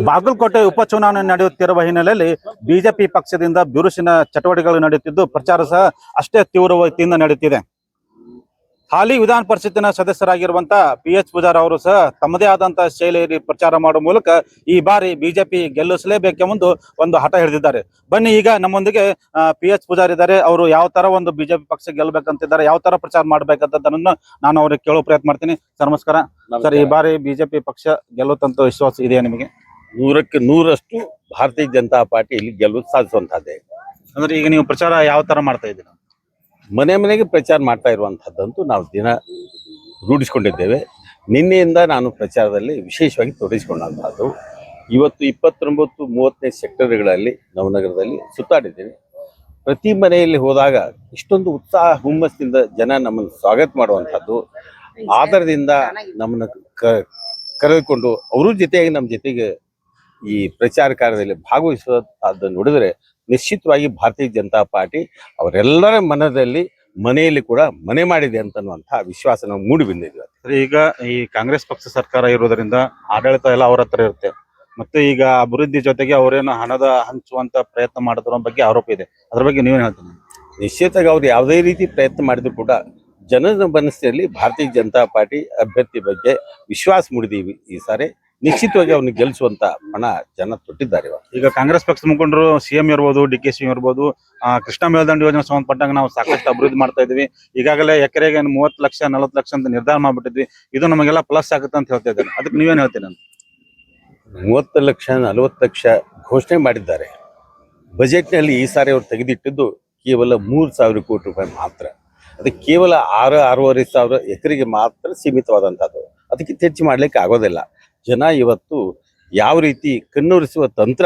ಬಾಗಲಕೋಟೆ ಉಪಚುನಾವಣೆ ನಡೆಯುತ್ತಿರುವ ಹಿನ್ನೆಲೆಯಲ್ಲಿ ಬಿಜೆಪಿ ಪಕ್ಷದಿಂದ ಬಿರುಸಿನ ಚಟುವಟಿಕೆಗಳು ನಡೆಯುತ್ತಿದ್ದು ಪ್ರಚಾರ ಸಹ ಅಷ್ಟೇ ತೀವ್ರಗತಿಯಿಂದ ನಡೆಯುತ್ತಿದೆ. ಹಾಲಿ ವಿಧಾನ ಪರಿಷತ್ತಿನ ಸದಸ್ಯರಾಗಿರುವಂತಹ PH ಪೂಜಾರ್ ಅವರು ಸಹ ತಮ್ಮದೇ ಆದಂತಹ ಶೈಲಿಯಲ್ಲಿ ಪ್ರಚಾರ ಮಾಡುವ ಮೂಲಕ ಈ ಬಾರಿ ಬಿಜೆಪಿ ಗೆಲ್ಲಿಸಲೇಬೇಕೆಂಬುದು ಒಂದು ಹಠ ಹಿಡಿದಿದ್ದಾರೆ. ಬನ್ನಿ ಈಗ ನಮ್ಮೊಂದಿಗೆ PH ಪೂಜಾರ್ ಇದ್ದಾರೆ. ಅವರು ಯಾವ ತರ ಒಂದು ಬಿಜೆಪಿ ಪಕ್ಷ ಗೆಲ್ಲಬೇಕಂತಿದ್ದಾರೆ, ಯಾವ ತರ ಪ್ರಚಾರ ಮಾಡ್ಬೇಕಂತದನ್ನ ನಾನು ಅವ್ರಿಗೆ ಕೇಳೋ ಪ್ರಯತ್ನ ಮಾಡ್ತೀನಿ. ಸರ್ ನಮಸ್ಕಾರ. ಸರ್, ಈ ಬಾರಿ ಬಿಜೆಪಿ ಪಕ್ಷ ಗೆಲ್ಲುತ್ತಂತ ವಿಶ್ವಾಸ ಇದೆಯಾ ನಿಮಗೆ? 100ಕ್ಕೆ 100ರಷ್ಟು ಭಾರತೀಯ ಜನತಾ ಪಾರ್ಟಿ ಇಲ್ಲಿ ಗೆಲುವು ಸಾಧಿಸುವಂತಹದ್ದೇ. ಅಂದ್ರೆ ಈಗ ನೀವು ಪ್ರಚಾರ ಯಾವ ತರ ಮಾಡ್ತಾ ಇದ್ದೀರಾ? ಮನೆ ಮನೆಗೆ ಪ್ರಚಾರ ಮಾಡ್ತಾ ಇರುವಂತಹದ್ದಂತೂ ನಾವು ದಿನ ರೂಢಿಸಿಕೊಂಡಿದ್ದೇವೆ. ನಿನ್ನೆಯಿಂದ ನಾನು ಪ್ರಚಾರದಲ್ಲಿ ವಿಶೇಷವಾಗಿ ತೊಡಗಿಸಿಕೊಂಡಂತಹದ್ದು. ಇವತ್ತು 29, 30ನೇ ಸೆಕ್ಟರ್ಗಳಲ್ಲಿ ನವನಗರದಲ್ಲಿ ಸುತ್ತಾಡಿದ್ದೇವೆ. ಪ್ರತಿ ಮನೆಯಲ್ಲಿ ಹೋದಾಗ ಇಷ್ಟೊಂದು ಉತ್ಸಾಹ ಹುಮ್ಮಸ್ಸಿನಿಂದ ಜನ ನಮ್ಮನ್ನು ಸ್ವಾಗತ ಮಾಡುವಂಥದ್ದು, ಆಧಾರದಿಂದ ನಮ್ಮನ್ನು ಕರೆದುಕೊಂಡು ಅವರ ಜೊತೆಯಾಗಿ ನಮ್ಮ ಜೊತೆಗೆ ಈ ಪ್ರಚಾರ ಕಾರ್ಯದಲ್ಲಿ ಭಾಗವಹಿಸುವಂತಹದ್ದನ್ನು ನೋಡಿದರೆ ನಿಶ್ಚಿತವಾಗಿ ಭಾರತೀಯ ಜನತಾ ಪಾರ್ಟಿ ಅವರೆಲ್ಲರ ಮನದಲ್ಲಿ ಮನೆಯಲ್ಲಿ ಕೂಡ ಮನೆ ಮಾಡಿದೆ ಅಂತನ್ನುವಂತಹ ವಿಶ್ವಾಸ ನಾವು ಮೂಡಿ ಬಂದಿದ್ವಿ. ಈಗ ಈ ಕಾಂಗ್ರೆಸ್ ಪಕ್ಷ ಸರ್ಕಾರ ಇರೋದ್ರಿಂದ ಆಡಳಿತ ಎಲ್ಲ ಅವ್ರ ಹತ್ರ ಇರುತ್ತೆ. ಮತ್ತೆ ಈಗ ಅಭಿವೃದ್ಧಿ ಜೊತೆಗೆ ಅವರೇನು ಹಣದ ಹಂಚುವಂತ ಪ್ರಯತ್ನ ಮಾಡೋದ್ರ ಬಗ್ಗೆ ಆರೋಪ ಇದೆ. ಅದ್ರ ಬಗ್ಗೆ ನೀವೇನು ಹೇಳ್ತೀನಿ? ನಿಶ್ಚಿತವಾಗಿ ಅವ್ರು ಯಾವುದೇ ರೀತಿ ಪ್ರಯತ್ನ ಮಾಡಿದ್ರು ಕೂಡ ಜನರ ಮನಸ್ಸಿನಲ್ಲಿ ಭಾರತೀಯ ಜನತಾ ಪಾರ್ಟಿ ಅಭ್ಯರ್ಥಿ ಬಗ್ಗೆ ವಿಶ್ವಾಸ ಮೂಡಿದೀವಿ. ಈ ಸಾರಿ ನಿಶ್ಚಿತವಾಗಿ ಅವ್ರನ್ನ ಗೆಲ್ಲಿಸುವಂತ ಹಣ ಜನ ತೊಟ್ಟಿದ್ದಾರೆ. ಈಗ ಕಾಂಗ್ರೆಸ್ ಪಕ್ಷದ ಮುಖಂಡರು CM ಇರ್ಬೋದು, DK ಶಿವ ಇರ್ಬೋದು, ಕೃಷ್ಣ ಮೇಲ್ದಂಡ ಯೋಜನೆ ಸಂಬಂಧಪಟ್ಟಂಗ ನಾವು ಸಾಕಷ್ಟು ಅಭಿವೃದ್ಧಿ ಮಾಡ್ತಾ ಇದೀವಿ. ಈಗಾಗಲೇ ಎಕರೆಗೆ 30 ಲಕ್ಷ 40 ಲಕ್ಷ ಅಂತ ನಿರ್ಧಾರ ಮಾಡ್ಬಿಟ್ಟಿದ್ವಿ. ಇದು ನಮಗೆಲ್ಲ ಪ್ಲಸ್ ಆಗುತ್ತೆ ಅಂತ ಹೇಳ್ತಾ ಇದ್ದಾರೆ. ಅದಕ್ಕೆ ನೀವೇನ್ ಹೇಳ್ತೀನಿ ಅಂತ? 30 ಲಕ್ಷ 40 ಲಕ್ಷ ಘೋಷಣೆ ಮಾಡಿದ್ದಾರೆ. ಬಜೆಟ್ನಲ್ಲಿ ಈ ಸಾರಿ ಅವರು ತೆಗೆದಿಟ್ಟಿದ್ದು ಕೇವಲ 3,000 ಕೋಟಿ ರೂಪಾಯಿ ಮಾತ್ರ. ಅದಕ್ಕೆ ಕೇವಲ 6-6.5 ಸಾವಿರ ಎಕರೆಗೆ ಮಾತ್ರ ಸೀಮಿತವಾದಂಥದ್ದು. ಅದಕ್ಕಿಂತ ಹೆಚ್ಚು ಮಾಡ್ಲಿಕ್ಕೆ ಆಗೋದಿಲ್ಲ. ಜನ ಇವತ್ತು ಯಾವ ರೀತಿ ಕಣ್ಣುರಿಸುವ ತಂತ್ರ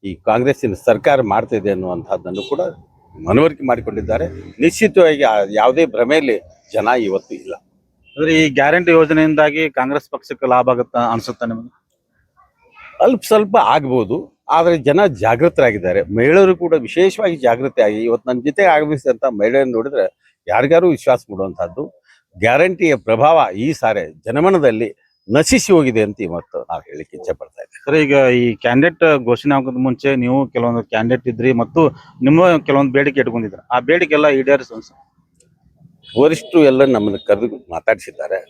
ಈ ಕಾಂಗ್ರೆಸ್ಸಿನ ಸರ್ಕಾರ ಮಾಡ್ತಾ ಇದೆ ಅನ್ನುವಂಥದ್ದನ್ನು ಕೂಡ ಮನವರಿಕೆ ಮಾಡಿಕೊಂಡಿದ್ದಾರೆ. ನಿಶ್ಚಿತವಾಗಿ ಯಾವುದೇ ಭ್ರಮೆಯಲ್ಲಿ ಜನ ಇವತ್ತು ಇಲ್ಲ. ಅಂದ್ರೆ ಈ ಗ್ಯಾರಂಟಿ ಯೋಜನೆಯಿಂದಾಗಿ ಕಾಂಗ್ರೆಸ್ ಪಕ್ಷಕ್ಕೆ ಲಾಭ ಆಗುತ್ತಾ ಅನ್ಸುತ್ತಾ ನಿಮಗೆ? ಅಲ್ಪ ಸ್ವಲ್ಪ ಆಗ್ಬೋದು, ಆದರೆ ಜನ ಜಾಗೃತರಾಗಿದ್ದಾರೆ. ಮಹಿಳೆಯರು ಕೂಡ ವಿಶೇಷವಾಗಿ ಜಾಗೃತಿ ಆಗಿ ಇವತ್ತು ನನ್ನ ಜೊತೆ ಆಗಮಿಸಿದಂಥ ಮಹಿಳೆಯರನ್ನು ನೋಡಿದ್ರೆ ಯಾರಿಗಾರು ವಿಶ್ವಾಸ ಮೂಡುವಂಥದ್ದು. ಗ್ಯಾರಂಟಿಯ ಪ್ರಭಾವ ಈ ಸಾರಿ ಜನಮನದಲ್ಲಿ ನಶಿಸಿ ಹೋಗಿದೆ ಅಂತ ಇವತ್ತು ನಾವು ಹೇಳಿಕ್ಕೆ ಇಚ್ಛೆ ಪಡ್ತಾ ಇದ್ದೇವೆ. ಸರ್, ಈಗ ಈ ಕ್ಯಾಂಡಿಡೇಟ್ ಘೋಷಣೆ ಆಗೋದ್ ಮುಂಚೆ ನೀವು ಕೆಲವೊಂದು ಕ್ಯಾಂಡಿಡೇಟ್ ಇದ್ರಿ ಮತ್ತು ನಿಮ್ಮ ಕೆಲವೊಂದು ಬೇಡಿಕೆ ಇಟ್ಕೊಂಡಿದ್ರ. ಆ ಬೇಡಿಕೆ ಎಲ್ಲ ಈಡೇರಿಸ ವರಿಷ್ಠರು ಎಲ್ಲ ನಮ್ಮನ್ನು ಕರೆದು ಮಾತಾಡಿಸಿದ್ದಾರೆ.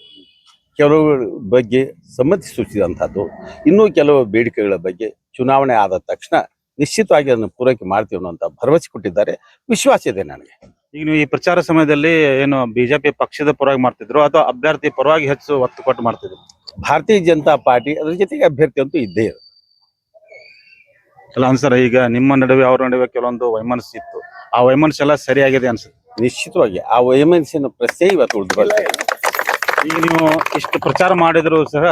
ಕೆಲವು ಬಗ್ಗೆ ಸಮ್ಮತಿ ಸೂಚಿಸಿದಂಥದ್ದು, ಇನ್ನೂ ಕೆಲವು ಬೇಡಿಕೆಗಳ ಬಗ್ಗೆ ಚುನಾವಣೆ ಆದ ತಕ್ಷಣ ನಿಶ್ಚಿತವಾಗಿ ಅದನ್ನು ಪೂರೈಕೆ ಮಾಡ್ತೀವಿ ಅನ್ನುವಂಥ ಭರವಸೆ ಕೊಟ್ಟಿದ್ದಾರೆ. ವಿಶ್ವಾಸ ಇದೆ ನನಗೆ. ಈಗ ನೀವು ಈ ಪ್ರಚಾರ ಸಮಯದಲ್ಲಿ ಏನು ಬಿಜೆಪಿ ಪಕ್ಷದ ಪರವಾಗಿ ಮಾಡ್ತಿದ್ರು ಅಥವಾ ಅಭ್ಯರ್ಥಿ ಪರವಾಗಿ ಹೆಚ್ಚು ಒತ್ತು ಕೊಟ್ಟು ಮಾಡ್ತಿದ್ರು? ಭಾರತೀಯ ಜನತಾ ಪಾರ್ಟಿ ಅದ್ರ ಜೊತೆಗೆ ಅಭ್ಯರ್ಥಿ ಅಂತೂ ಇದ್ದೇ ಇದೆ. ಅಲ್ಲ ಅನ್ಸರ, ಈಗ ನಿಮ್ಮ ನಡುವೆ ಅವ್ರ ನಡುವೆ ಕೆಲವೊಂದು ವೈಮನಸ್ಸು ಇತ್ತು. ಆ ವೈಮನಸ್ಸು ಎಲ್ಲ ಸರಿಯಾಗಿದೆ ಅನ್ಸುತ್ತೆ? ನಿಶ್ಚಿತವಾಗಿ ಆ ವೈಮನಸ್ಸಿನ ಪ್ರಶ್ನೆ ಇವತ್ತು ಉಳಿದು ಬರ್ತದೆ. ಈಗ ನೀವು ಇಷ್ಟು ಪ್ರಚಾರ ಮಾಡಿದ್ರು ಸಹ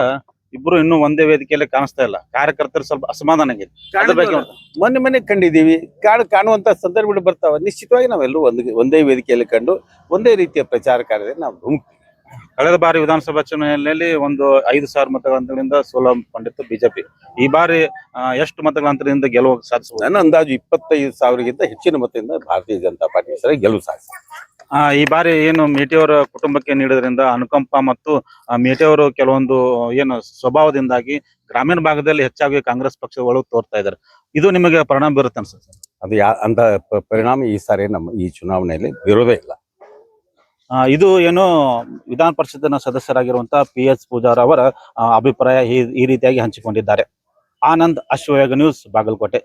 ಇಬ್ರು ಇನ್ನೂ ಒಂದೇ ವೇದಿಕೆಯಲ್ಲಿ ಕಾಣಿಸ್ತಾ ಇಲ್ಲ. ಕಾರ್ಯಕರ್ತರು ಸ್ವಲ್ಪ ಅಸಮಾಧಾನ ಆಗಿದೆ. ಮೊನ್ನೆ ಮನೆ ಕಂಡಿದ್ದೀವಿ. ಕಾಣುವಂತ ಸಂದರ್ಭಗಳು ಬರ್ತಾವ. ನಿಶ್ಚಿತವಾಗಿ ನಾವೆಲ್ಲರೂ ಒಂದೇ ವೇದಿಕೆಯಲ್ಲಿ ಕಂಡು ಒಂದೇ ರೀತಿಯ ಪ್ರಚಾರ ಕಾರ್ಯದಲ್ಲಿ ನಾವು ಧುಮುಕ್ತೀವಿ. ಕಳೆದ ಬಾರಿ ವಿಧಾನಸಭಾ ಚುನಾವಣೆಯಲ್ಲಿ ಒಂದು 5,000 ಮತಗಳ ಅಂತರದಿಂದ ಸೋಲಕೊಂಡಿತ್ತು ಬಿಜೆಪಿ. ಈ ಬಾರಿ ಎಷ್ಟು ಮತಗಳ ಅಂತರದಿಂದ ಗೆಲುವು ಸಾಧಿಸಬಹುದು? ನನ್ನ ಅಂದಾಜು 25,000ಗಿಂತ ಹೆಚ್ಚಿನ ಮತದಿಂದ ಭಾರತೀಯ ಜನತಾ ಪಾರ್ಟಿ ಹೆಸರೇ ಗೆಲುವು ಸಾಧಿಸಿದೆ. ಈ ಬಾರಿ ಏನು ಮೇಟಿಯವರ ಕುಟುಂಬಕ್ಕೆ ನೀಡೋದ್ರಿಂದ ಅನುಕಂಪ ಮತ್ತು ಮೇಟಿಯವರು ಕೆಲವೊಂದು ಏನು ಸ್ವಭಾವದಿಂದಾಗಿ ಗ್ರಾಮೀಣ ಭಾಗದಲ್ಲಿ ಹೆಚ್ಚಾಗಿ ಕಾಂಗ್ರೆಸ್ ಪಕ್ಷದ ಒಳಗೆ ತೋರ್ತಾ ಇದ್ದಾರೆ. ಇದು ನಿಮಗೆ ಪರಿಣಾಮ ಬೀರುತ್ತೆ ಅನ್ಸುತ್ತೆ? ಅದು ಅಂತ ಪರಿಣಾಮ ಈ ಸಾರಿ ನಮ್ಮ ಈ ಚುನಾವಣೆಯಲ್ಲಿ ಬೀರೋದೇ ಇಲ್ಲ. ಇದು ಏನು ವಿಧಾನ ಪರಿಷತ್ತಿನ ಸದಸ್ಯರಾಗಿರುವಂತಹ PH ಪೂಜಾರ್ ಅವರ ಅಭಿಪ್ರಾಯ ಈ ರೀತಿಯಾಗಿ ಹಂಚಿಕೊಂಡಿದ್ದಾರೆ. ಆನಂದ್, ಅಶ್ವವೇಗ ನ್ಯೂಸ್, ಬಾಗಲಕೋಟೆ.